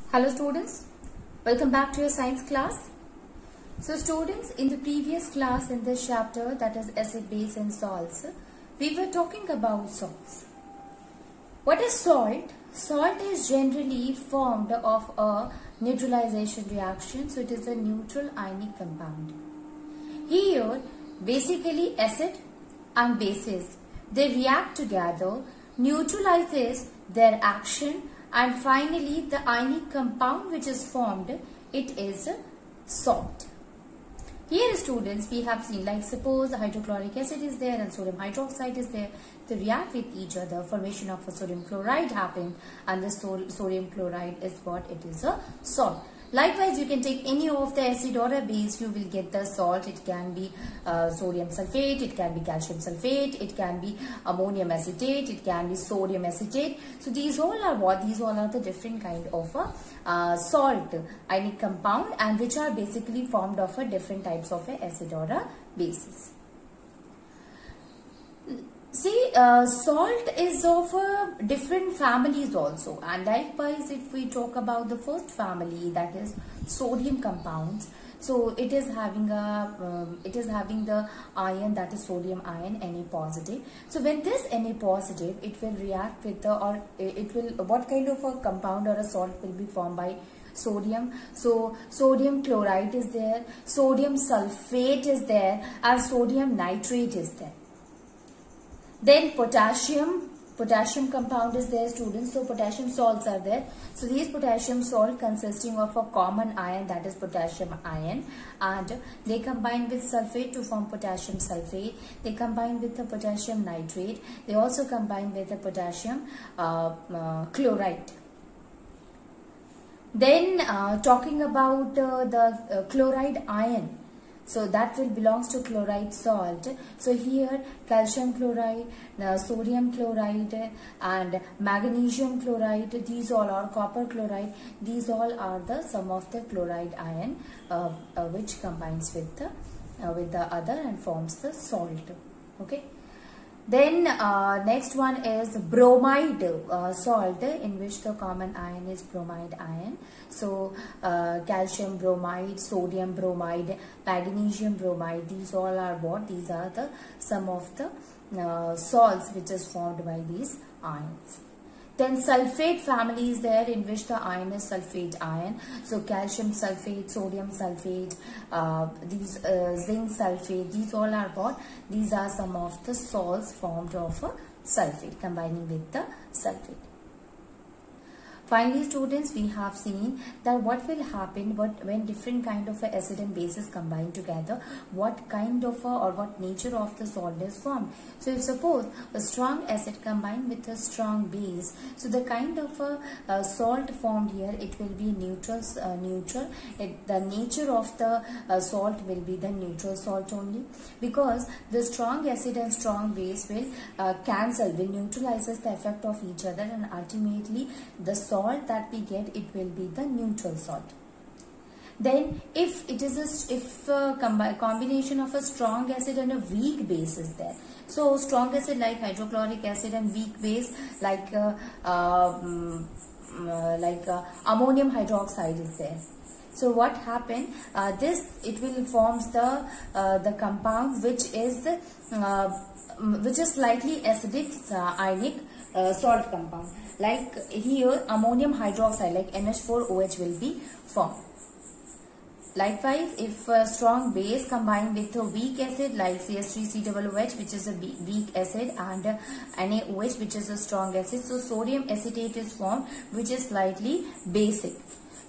Hello students, welcome back to your science class. So students, in the previous class in this chapter, that is acid, base and salts, we were talking about salts. What is salt? Salt is generally formed of a neutralization reaction, so it is a neutral ionic compound. Here, basically acid and bases, they react together, neutralizes their action, and finally the ionic compound which is formed, it is salt. Here students, we have seen, like suppose hydrochloric acid is there and sodium hydroxide is there, they react with each other, formation of a sodium chloride happened, and the sodium chloride is what? It is a salt. Likewise, you can take any of the acid or a base, you will get the salt. It can be sodium sulfate, it can be calcium sulfate, it can be ammonium acetate, it can be sodium acetate. So these all are what? These all are the different kind of salt ionic compound, and which are basically formed of different types of acid or bases. See, salt is of different families also, and likewise if we talk about the first family, that is sodium compounds, so it is having the ion, that is sodium ion, Na positive. So when this Na positive, it will react with what kind of a compound or a salt will be formed by sodium? So sodium chloride is there, sodium sulfate is there, and sodium nitrate is there. Then potassium compound is there, students. So potassium salts are there. So these potassium salt consisting of a common ion, that is potassium ion, and they combine with sulfate to form potassium sulfate. They combine with the potassium nitrate. They also combine with the potassium chloride. Then talking about the chloride ion, so that will belongs to chloride salt. So here calcium chloride, sodium chloride and magnesium chloride, these all are copper chloride, these all are the some of the chloride ion which combines with the other and forms the salt. Okay. Then next one is bromide salt, in which the common ion is bromide ion. So calcium bromide, sodium bromide, magnesium bromide, these all are what? These are the some of the salts which is formed by these ions. Then sulfate family is there, in which the ion is sulfate ion. So calcium sulfate, sodium sulfate, these zinc sulfate, these all are what? These are some of the salts formed of a sulfate, combining with the sulfate. Finally students, we have seen that what will happen when different kind of acid and bases combine together, what kind of or what nature of the salt is formed. So if suppose a strong acid combined with a strong base, so the kind of a salt formed here, it will be neutral. The nature of the salt will be the neutral salt only, because the strong acid and strong base will will neutralizes the effect of each other, and ultimately the salt that we get, it will be the neutral salt. Then if it is a combination of a strong acid and a weak base is there, so strong acid like hydrochloric acid and weak base like ammonium hydroxide is there. So what happened? It will forms the compound which is slightly acidic ionic salt compound. Like here ammonium hydroxide, like NH4OH will be formed. Likewise, if a strong base combined with a weak acid like CH3COOH, which is a weak acid, and NaOH, which is a strong acid, so sodium acetate is formed, which is slightly basic.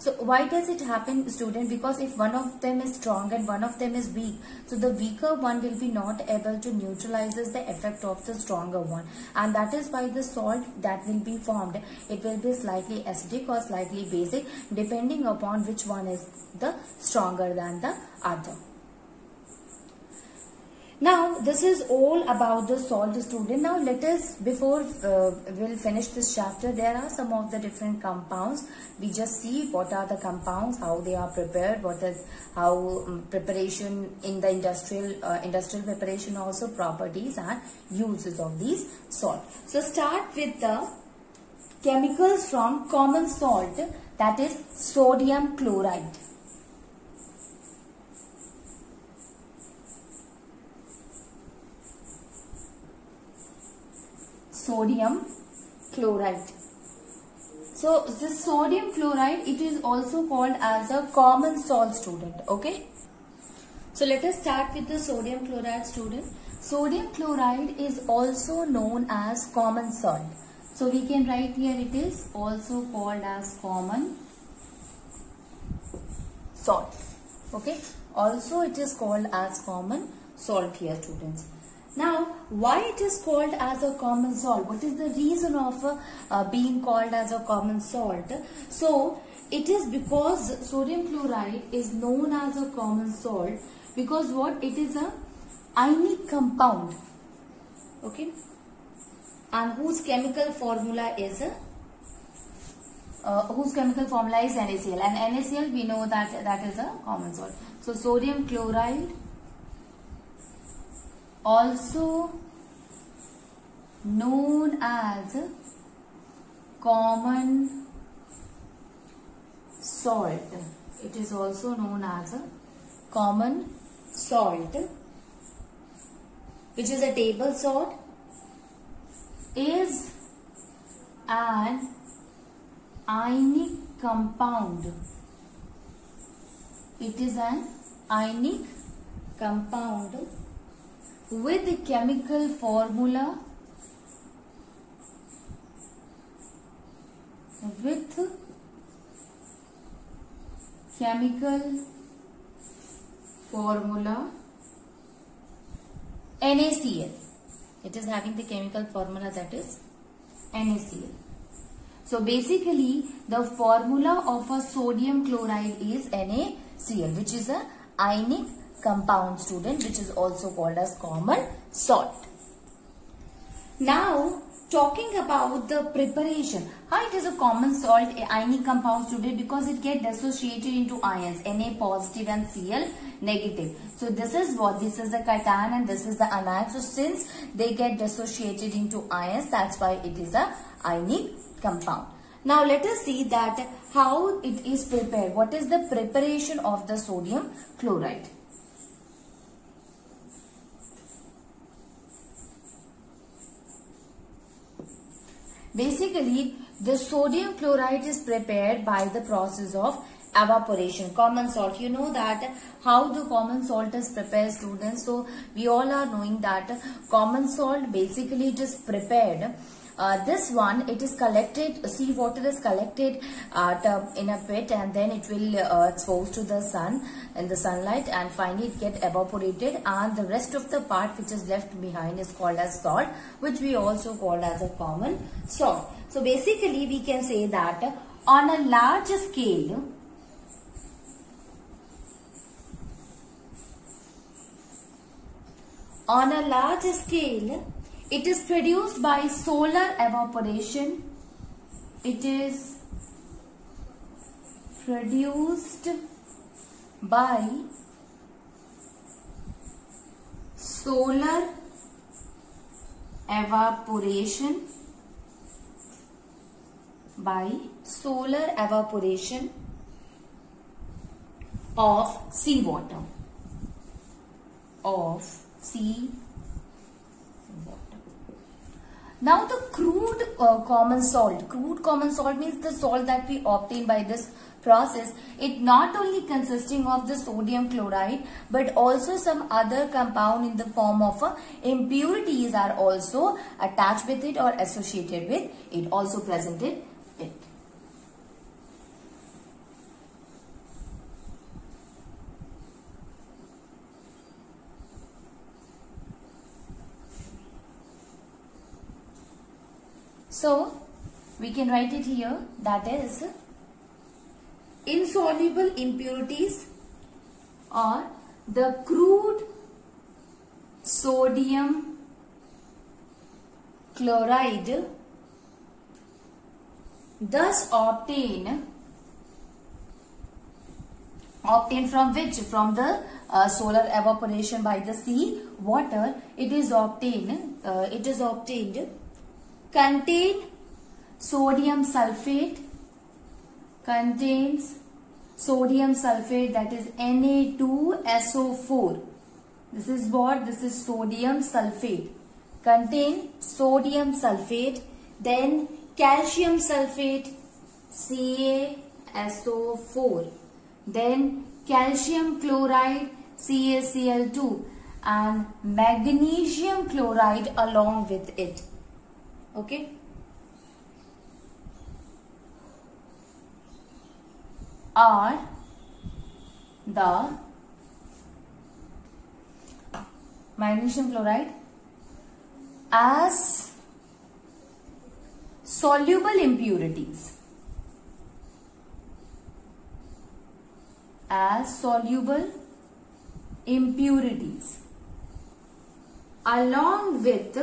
So why does it happen, student? Because if one of them is strong and one of them is weak, so the weaker one will be not able to neutralizes the effect of the stronger one, and that is why the salt that will be formed, it will be slightly acidic or slightly basic, depending upon which one is the stronger than the other. Now this is all about the salt, student. Now let us, before we'll finish this chapter, there are some of the different compounds. We just see what are the compounds, how they are prepared, how preparation in the industrial preparation, also properties and uses of these salt. So start with the chemicals from common salt, that is sodium chloride. Sodium chloride. So this sodium chloride, it is also called as a common salt, student. Okay. So let us start with the sodium chloride, student. Sodium chloride is also known as common salt. So we can write here, it is also called as common salt. Okay. Also it is called as common salt here, students. Now, why it is called as a common salt? What is the reason of being called as a common salt? So, it is because sodium chloride is known as a common salt because what? It is a ionic compound. Okay. And whose chemical formula is NaCl. And NaCl, we know that that is a common salt. So, sodium chloride, also known as common salt. It is also known as a common salt, which is a table salt, is an ionic compound. It is an ionic compound with the chemical formula NaCl. It is having the chemical formula, that is NaCl. So basically the formula of a sodium chloride is NaCl, which is a ionic compound, student, which is also called as common salt. Now talking about the preparation, how it is a common salt, ionic compound, student, because it gets dissociated into ions, Na positive and Cl negative. So this is what, this is the cation and this is the anion. So since they get dissociated into ions, that's why it is a ionic compound. Now let us see that how it is prepared. What is the preparation of the sodium chloride? Basically, the sodium chloride is prepared by the process of evaporation. Common salt, you know that how the common salt is prepared, students. So we all are knowing that common salt, basically it is prepared. This one, it is collected, sea water is collected in a pit, and then it will exposed to the sun in the sunlight, and finally it get evaporated, and the rest of the part which is left behind is called as salt, which we also call as a common salt. So basically we can say that on a large scale, it is produced by solar evaporation. It is produced by solar evaporation of seawater. Now the crude common salt. Crude common salt means the salt that we obtain by this process. It not only consisting of the sodium chloride, but also some other compound in the form of impurities are also attached with it or associated with it, also presented it. So we can write it here, that is insoluble impurities or the crude sodium chloride thus obtained from which? From the solar evaporation by the sea water. It is obtained contain Sodium sulfate contains sodium sulfate, that is Na2SO4. This is what? This is sodium sulfate. Contain sodium sulfate. Then calcium sulfate, CaSO4. Then calcium chloride, CaCl2. And magnesium chloride along with it. Okay. Are the magnesium chloride as soluble impurities. As soluble impurities along with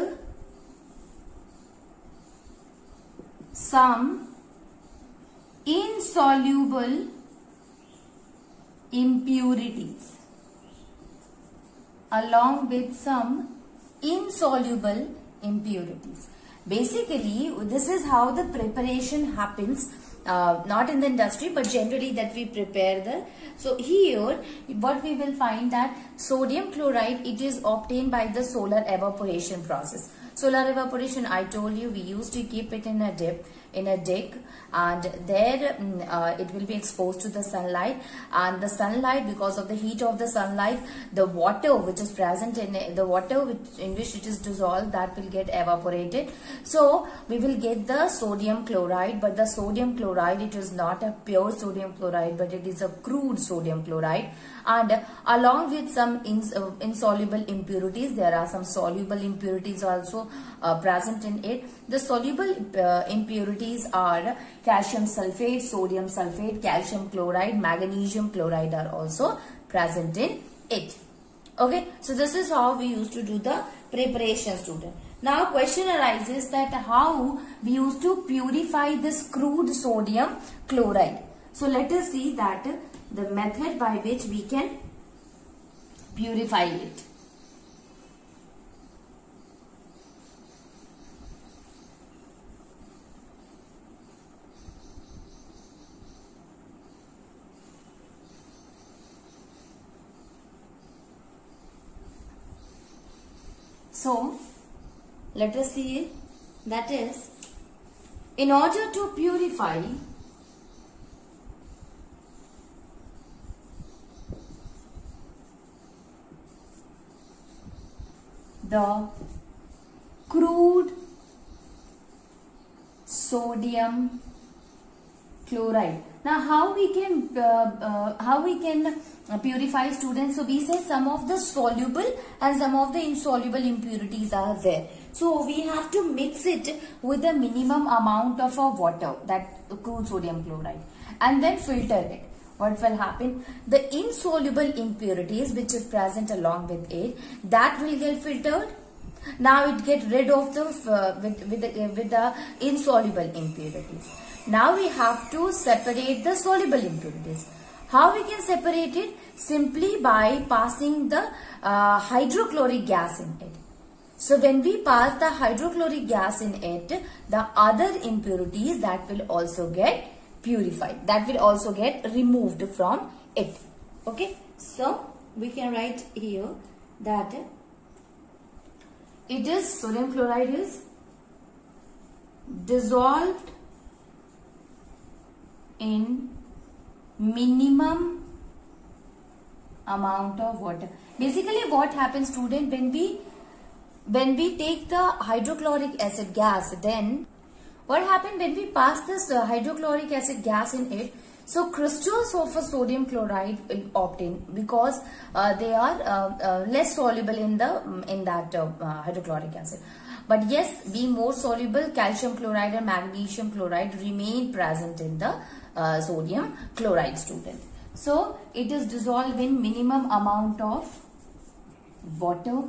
some insoluble impurities. Along with some insoluble impurities. Basically, this is how the preparation happens. Not in the industry, but generally that we prepare the. So here what we will find that sodium chloride, it is obtained by the solar evaporation process. Solar evaporation, I told you, we used to keep it in a dip, in a dick, and there it will be exposed to the sunlight, and the sunlight, because of the heat of the sunlight, the water which is present in it, the water in which it is dissolved, that will get evaporated. So we will get the sodium chloride, but the sodium chloride, it is not a pure sodium chloride, but it is a crude sodium chloride, and along with some insoluble impurities, there are some soluble impurities also present in it. The soluble impurities are calcium sulfate, sodium sulfate, calcium chloride, magnesium chloride are also present in it. Okay, so this is how we used to do the preparation, student. Now question arises that how we used to purify this crude sodium chloride. So let us see that the method by which we can purify it. So let us see, that is, in order to purify the crude sodium chloride. Now how we can purify, students? So we say some of the soluble and some of the insoluble impurities are there. So we have to mix it with a minimum amount of water, that crude sodium chloride, and then filter it. What will happen? The insoluble impurities which is present along with it, that will get filtered. Now it get rid of the with the insoluble impurities. Now we have to separate the soluble impurities. How we can separate it? Simply by passing the hydrochloric gas in it. So when we pass the hydrochloric gas in it, the other impurities, that will also get purified. That will also get removed from it. Okay. So we can write here that it is, sodium chloride is dissolved in minimum amount of water. Basically what happens, student, when we take the hydrochloric acid gas, then what happened when we pass this hydrochloric acid gas in it? So crystals of a sodium chloride will obtain, because they are less soluble in that hydrochloric acid. But yes, being more soluble, calcium chloride and magnesium chloride remain present in the sodium chloride, student. So it is dissolved in minimum amount of water.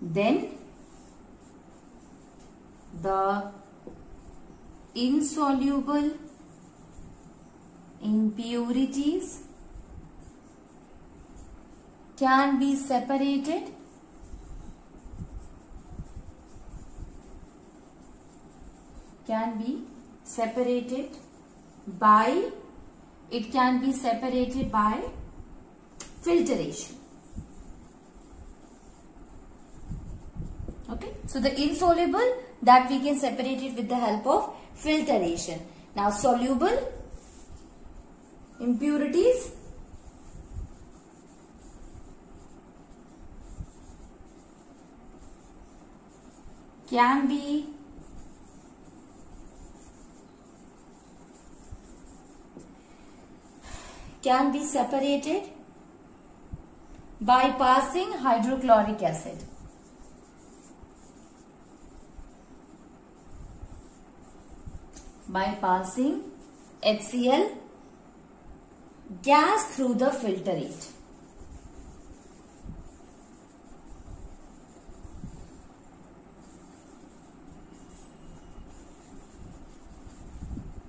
Then the insoluble impurities can be separated can be separated by, it can be separated by filtration. Okay, so the insoluble, that we can separate it with the help of filtration. Now soluble impurities, can be separated by passing hydrochloric acid. By passing HCl gas through the filtrate.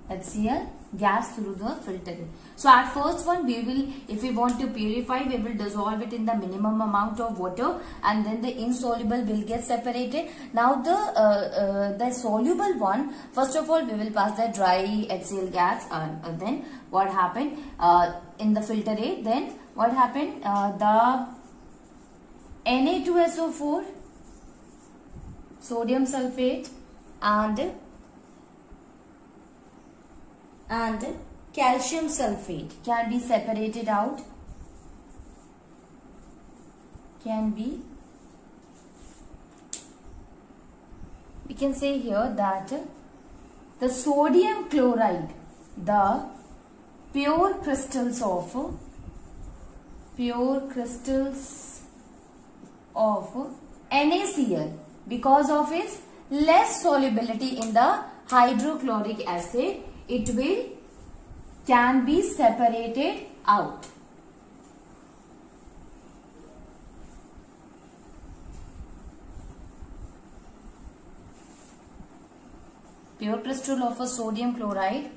HCl gas through the filtrate. So at first one, we will, if we want to purify, we will dissolve it in the minimum amount of water, and then the insoluble will get separated. Now the soluble one, first of all we will pass the dry HCl gas, and then what happened in the filtrate, then what happened, the Na2SO4, sodium sulfate and calcium sulfate can be separated out, we can say here that the sodium chloride, the pure crystals of NaCl, because of its less solubility in the hydrochloric acid, it can be separated out. Pure crystal of a sodium chloride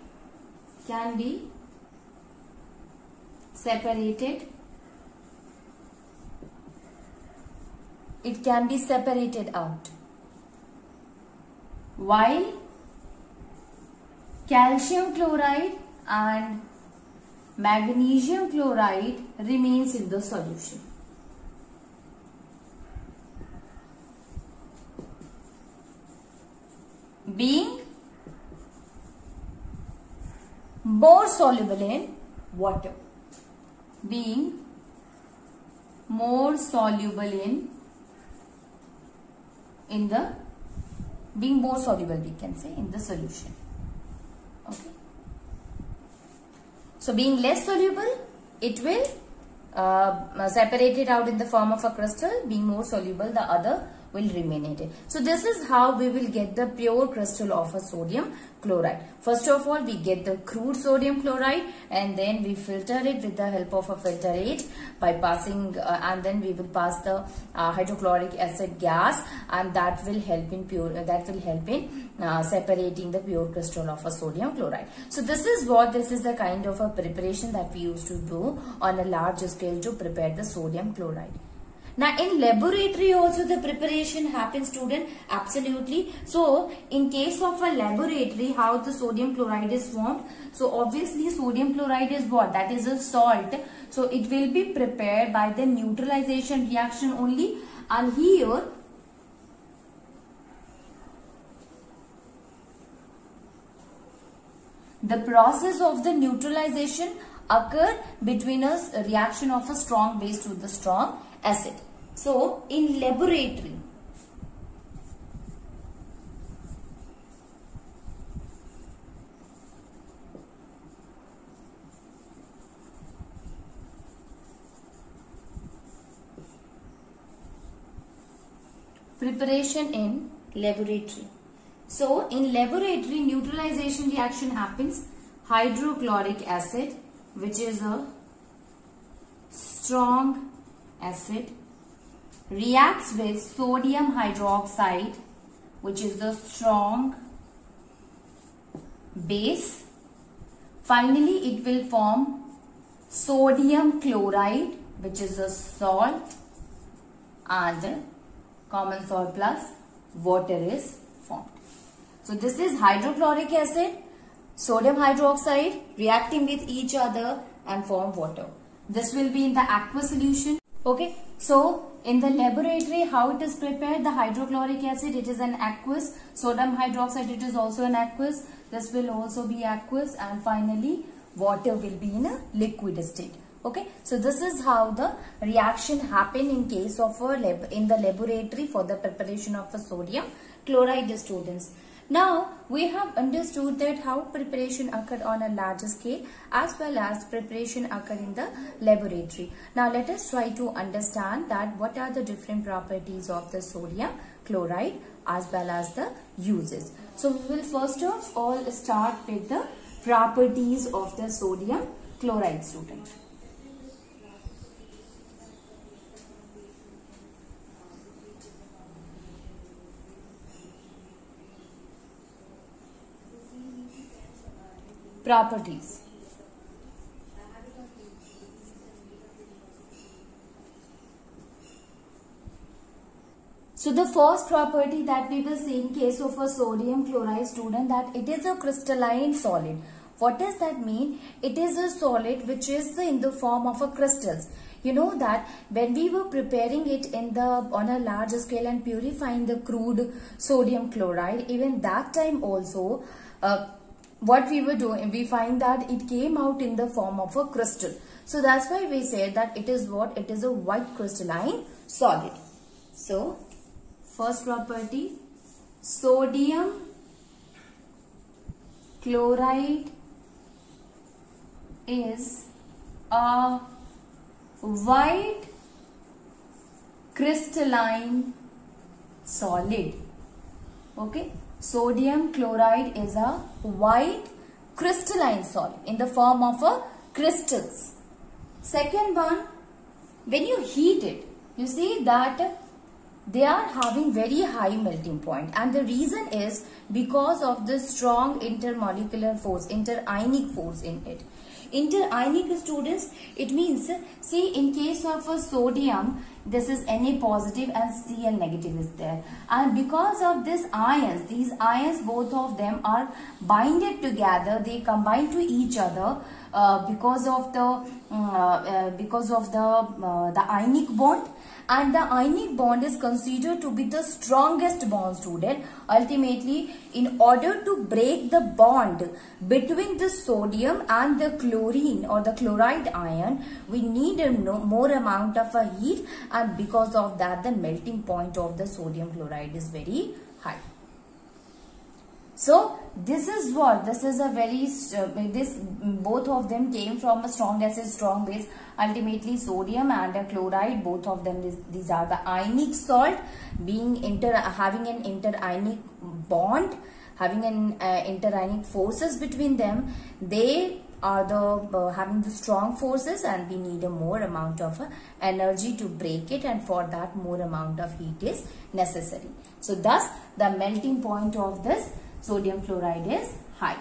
can be separated. It can be separated out, while calcium chloride and magnesium chloride remains in the solution. Being more soluble in water. Being more soluble we can say in the solution. Okay. So being less soluble, it will separate it out in the form of a crystal. Being more soluble, the other will remain in it. So this is how we will get the pure crystal of a sodium chloride. First of all, we get the crude sodium chloride, and then we filter it with the help of a filtrate by passing, and then we will pass the hydrochloric acid gas, and that will help in separating the pure crystal of a sodium chloride. So this is the kind of a preparation that we used to do on a large scale to prepare the sodium chloride. Now in laboratory also the preparation happens, student, absolutely. So in case of a laboratory, how the sodium chloride is formed? So obviously sodium chloride is what? That is a salt. So it will be prepared by the neutralization reaction only, and here the process of the neutralization occur between a reaction of a strong base to the strong acid. So in laboratory, preparation in laboratory. So in laboratory, neutralization reaction happens. Hydrochloric acid, which is a strong acid, reacts with sodium hydroxide, which is the strong base. Finally, it will form sodium chloride, which is a salt, and common salt plus water is formed. So this is hydrochloric acid, sodium hydroxide reacting with each other and form water. This will be in the aqueous solution. Okay, so in the laboratory, how it is prepared? The hydrochloric acid, it is an aqueous. Sodium hydroxide, it is also an aqueous. This will also be aqueous, and finally water will be in a liquid state. Okay, so this is how the reaction happen in case of in the laboratory for the preparation of a sodium chloride, students. Now we have understood that how preparation occurred on a larger scale as well as preparation occur in the laboratory. Now let us try to understand that what are the different properties of the sodium chloride as well as the uses. So we will first of all start with the properties of the sodium chloride, student. Properties. So the first property that we will see in case of a sodium chloride, student, that it is a crystalline solid. What does that mean? It is a solid which is in the form of a crystals. You know that when we were preparing it on a larger scale and purifying the crude sodium chloride, even that time also, what we were doing, we find that it came out in the form of a crystal. So that's why we say that it is what? It is a white crystalline solid. So first property, sodium chloride is a white crystalline solid. Okay. Sodium chloride is a white crystalline solid in the form of a crystals. Second one, when you heat it, you see that they are having very high melting point, and the reason is because of the strong intermolecular force, interionic force in it. Interionic, students, it means, see, in case of a sodium, this is Na positive and Cl negative is there, and because of this ions, these ions, both of them are binded together, they combine to each other because of the ionic bond, and the ionic bond is considered to be the strongest bond, student. Ultimately, in order to break the bond between the sodium and the chlorine or the chloride ion, we need a more amount of a heat, and because of that the melting point of the sodium chloride is very high. So this is what, this is a very, both of them came from a strong acid, strong base. Ultimately sodium and a chloride, both of them, these are the ionic salt, being having an interionic bond, having an interionic forces between them. They are the having the strong forces, and we need a more amount of energy to break it, and for that more amount of heat is necessary. So thus the melting point of this sodium chloride is high.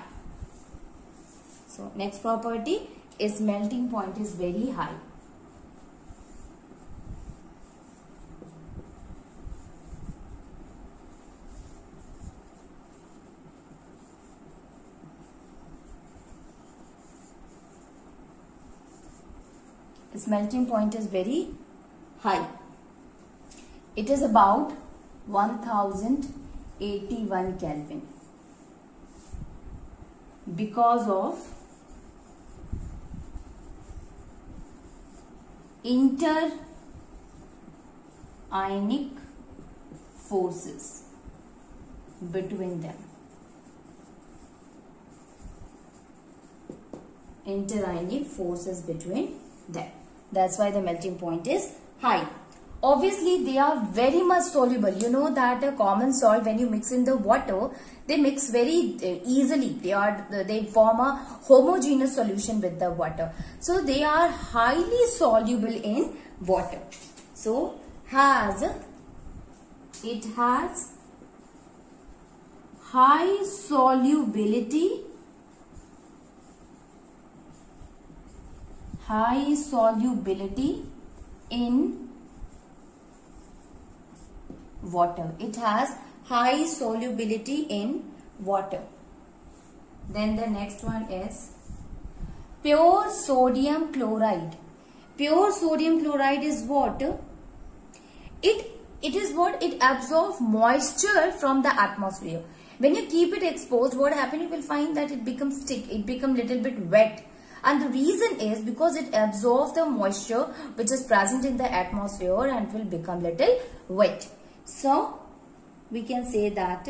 So next property is melting point is very high. Its melting point is very high. It is about 1081 Kelvin. Because of interionic forces between them. Interionic forces between them. That's why the melting point is high. Obviously, they are very much soluble. You know that a common salt, when you mix in the water, they mix very easily. They form a homogeneous solution with the water. So they are highly soluble in water. So it has high solubility in water. It has high solubility in water. Then the next one is pure sodium chloride. Pure sodium chloride is what? It is what? It absorbs moisture from the atmosphere. When you keep it exposed, what happens? You will find that it becomes stick. It becomes little bit wet. And the reason is because it absorbs the moisture which is present in the atmosphere and will become little wet. So, we can say that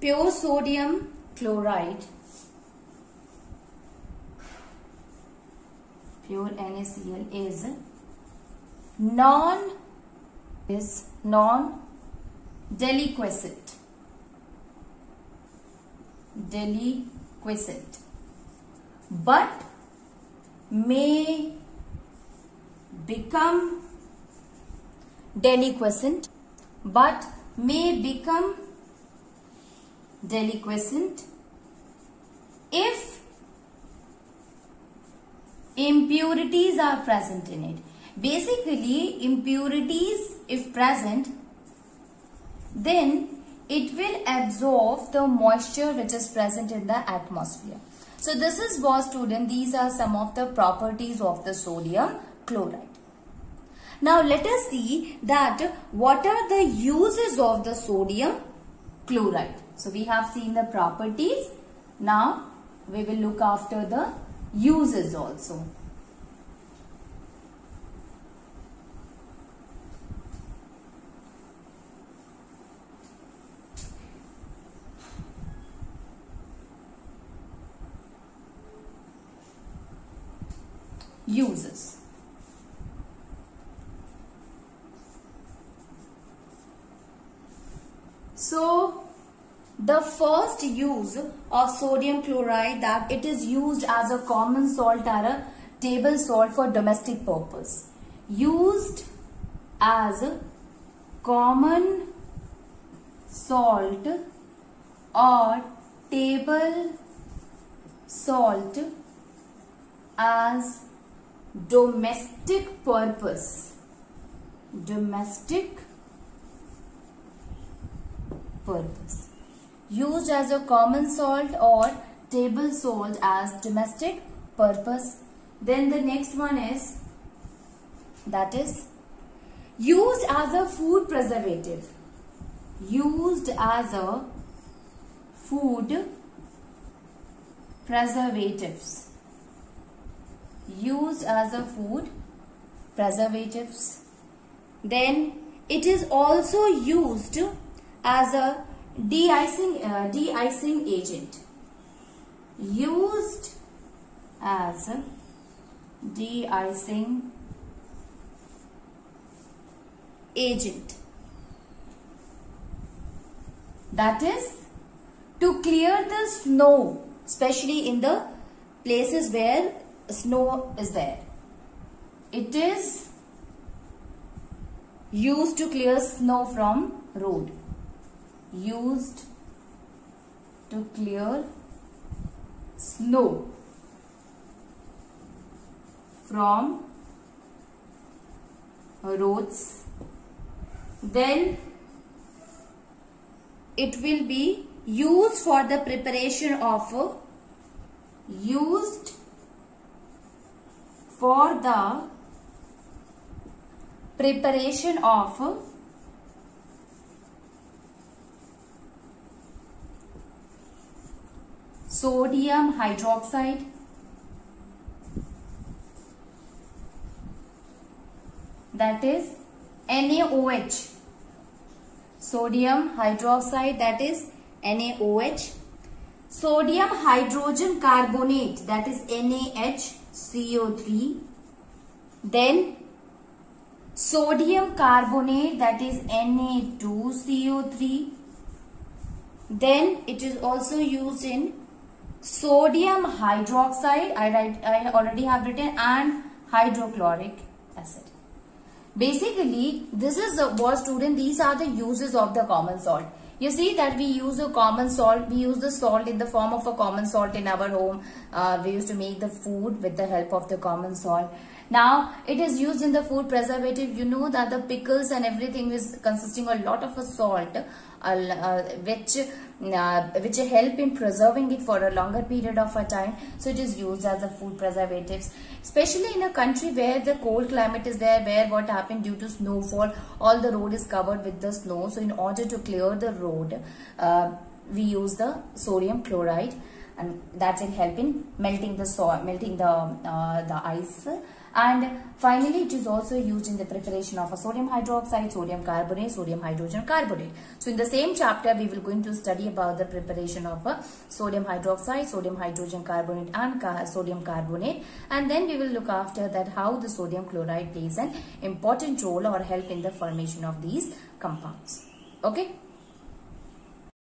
pure sodium chloride, pure NaCl is non-deliquescent. But may become deliquescent. If impurities are present in it. Basically, impurities if present, then it will absorb the moisture which is present in the atmosphere. So this is what, student, these are some of the properties of the sodium chloride. Now let us see that what are the uses of the sodium chloride. So we have seen the properties. Now we will look after the uses also. Uses. So the first use of sodium chloride, that it is used as a common salt or a table salt for domestic purpose. Used as a common salt or table salt as domestic purpose. Used as a common salt or table salt as domestic purpose. Then the next one is, that is used as a food preservative. Used as a food preservatives. Used as a food preservatives. Then it is also used as a de-icing agent. Used as a de-icing agent. That is to clear the snow, especially in the places where snow is there. It is used to clear snow from road. Used to clear snow from roads. Then it will be used for the preparation of sodium hydroxide, that is NaOH. Sodium hydroxide, that is NaOH. Sodium hydrogen carbonate, that is NaHCO3. Then sodium carbonate, that is Na2CO3. Then it is also used in sodium hydroxide, I already have written, and hydrochloric acid. Basically, this is what, student, these are the uses of the common salt. You see that we use a common salt, we use the salt in the form of a common salt in our home. We used to make the food with the help of the common salt. Now it is used in the food preservative. You know that the pickles and everything is consisting a lot of a salt, which help in preserving it for a longer period of a time. So it is used as a food preservatives, especially in a country where the cold climate is there, where what happened due to snowfall, all the road is covered with the snow. So in order to clear the road, we use the sodium chloride, and that will help in melting the soil, melting the ice. And finally, it is also used in the preparation of a sodium hydroxide, sodium carbonate, sodium hydrogen carbonate. So in the same chapter, we will going to study about the preparation of a sodium hydroxide, sodium hydrogen carbonate and sodium carbonate. And then we will look after that how the sodium chloride plays an important role or help in the formation of these compounds. Okay.